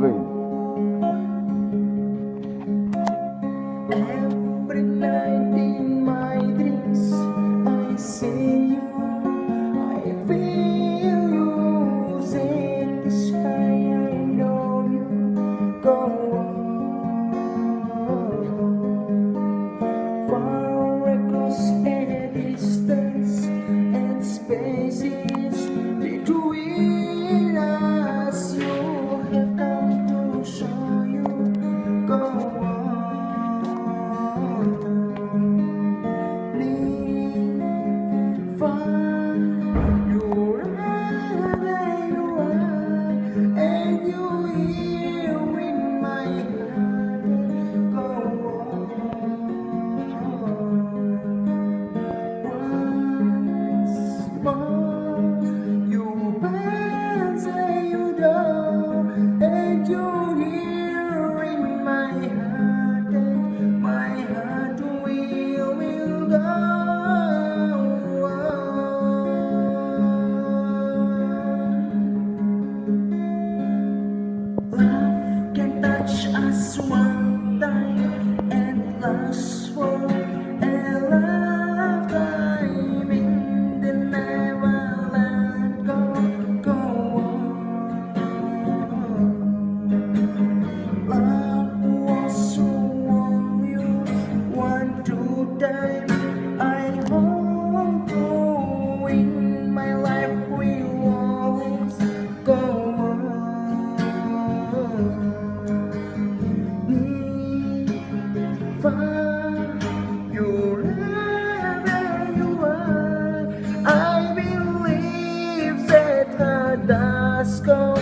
again. Every night in my dreams, I see you, I feel you, say this high, I know you, go on, far across a distance and spaces between us, you have come to show you, go on. Love can touch us one time and last for a lifetime in the Neverland. Go on. Love was so warm, you want to die. I hope to in my life will always go on. I believe that the dust go